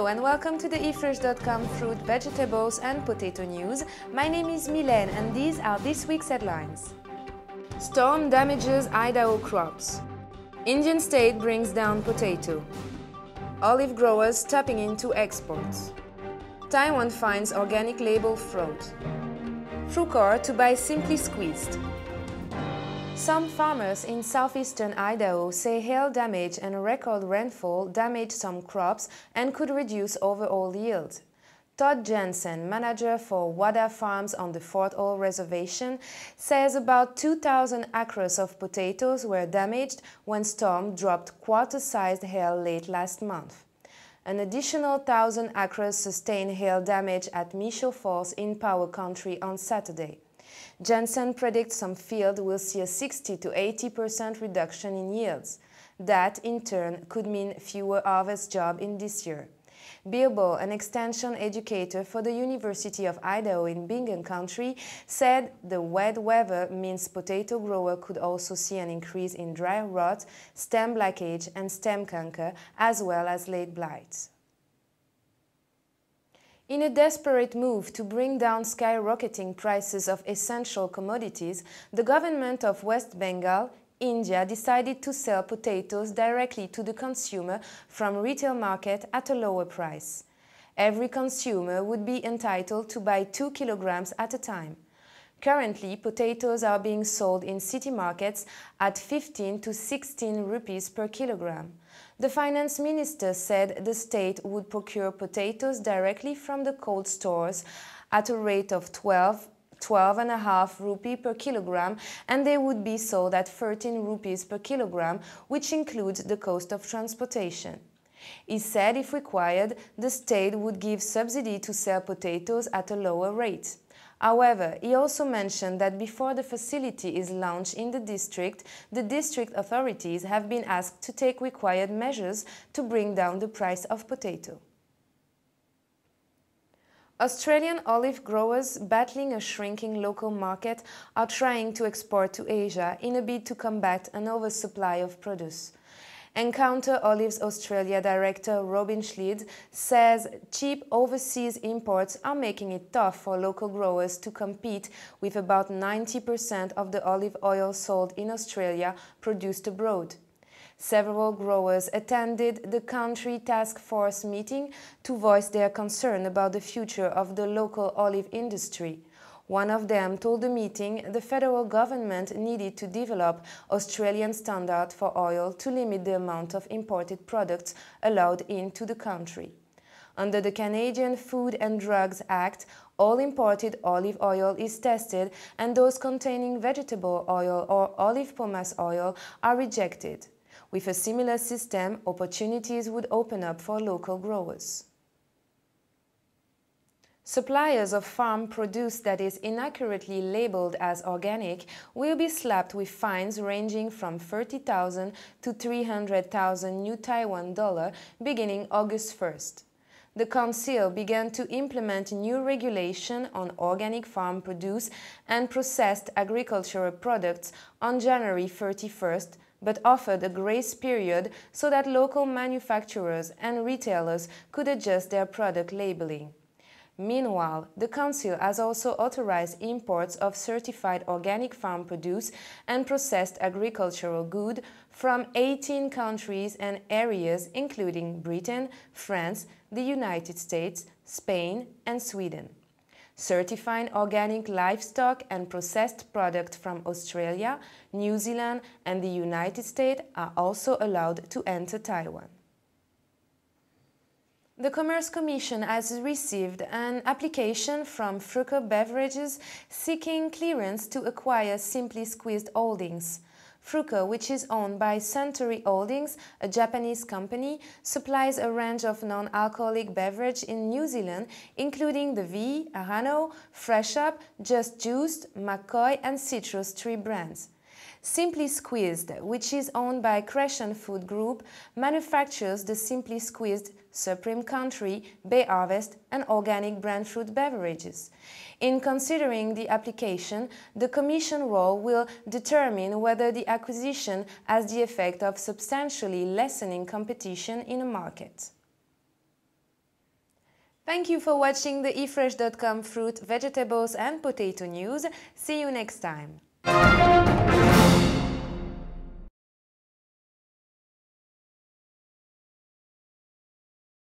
Hello and welcome to the eFresh.com fruit, vegetables and potato news. My name is Mylène and these are this week's headlines. Storm damages Idaho crops. Indian state brings down potato. Olive growers tapping into exports. Taiwan finds organic label fraud. Frucor to buy Simply Squeezed. Some farmers in southeastern Idaho say hail damage and record rainfall damaged some crops and could reduce overall yield. Todd Jensen, manager for Wada Farms on the Fort Hall Reservation, says about 2,000 acres of potatoes were damaged when storm dropped quarter-sized hail late last month. An additional 1,000 acres sustained hail damage at Micho Falls in Power Country on Saturday. Jensen predicts some fields will see a 60 to 80% reduction in yields. That, in turn, could mean fewer harvest jobs in this year. Bilbo, an extension educator for the University of Idaho in Bingham County, said the wet weather means potato growers could also see an increase in dry rot, stem blackage and stem canker, as well as late blights. In a desperate move to bring down skyrocketing prices of essential commodities, the government of West Bengal, India, decided to sell potatoes directly to the consumer from retail market at a lower price. Every consumer would be entitled to buy 2 kilograms at a time. Currently, potatoes are being sold in city markets at 15 to 16 rupees per kilogram. The finance minister said the state would procure potatoes directly from the cold stores at a rate of 12.5 rupee per kilogram, and they would be sold at 13 rupees per kilogram, which includes the cost of transportation. He said if required, the state would give subsidy to sell potatoes at a lower rate. However, he also mentioned that before the facility is launched in the district authorities have been asked to take required measures to bring down the price of potato. Australian olive growers battling a shrinking local market are trying to export to Asia in a bid to combat an oversupply of produce. Encounter Olives Australia director Robin Schleid says cheap overseas imports are making it tough for local growers to compete with about 90% of the olive oil sold in Australia produced abroad. Several growers attended the country task force meeting to voice their concern about the future of the local olive industry. One of them told the meeting the federal government needed to develop Australian standards for oil to limit the amount of imported products allowed into the country. Under the Canadian Food and Drugs Act, all imported olive oil is tested and those containing vegetable oil or olive pomace oil are rejected. With a similar system, opportunities would open up for local growers. Suppliers of farm produce that is inaccurately labeled as organic will be slapped with fines ranging from 30,000 to 300,000 new Taiwan dollar beginning August 1st. The Council began to implement new regulation on organic farm produce and processed agricultural products on January 31st, but offered a grace period so that local manufacturers and retailers could adjust their product labeling. Meanwhile, the Council has also authorized imports of certified organic farm produce and processed agricultural goods from 18 countries and areas including Britain, France, the United States, Spain and Sweden. Certifying organic livestock and processed products from Australia, New Zealand and the United States are also allowed to enter Taiwan. The Commerce Commission has received an application from Frucor Beverages seeking clearance to acquire Simply Squeezed Holdings. Frucor, which is owned by Suntory Holdings, a Japanese company, supplies a range of non-alcoholic beverages in New Zealand, including the V, Arano, Fresh Up, Just Juiced, McCoy and Citrus Tree brands. Simply Squeezed, which is owned by Crescent Food Group, manufactures the Simply Squeezed, Supreme Country, Bay Harvest and organic brand fruit beverages. In considering the application, the Commission role will determine whether the acquisition has the effect of substantially lessening competition in a market. Thank you for watching the efresh.com fruit, vegetables and potato news. See you next time.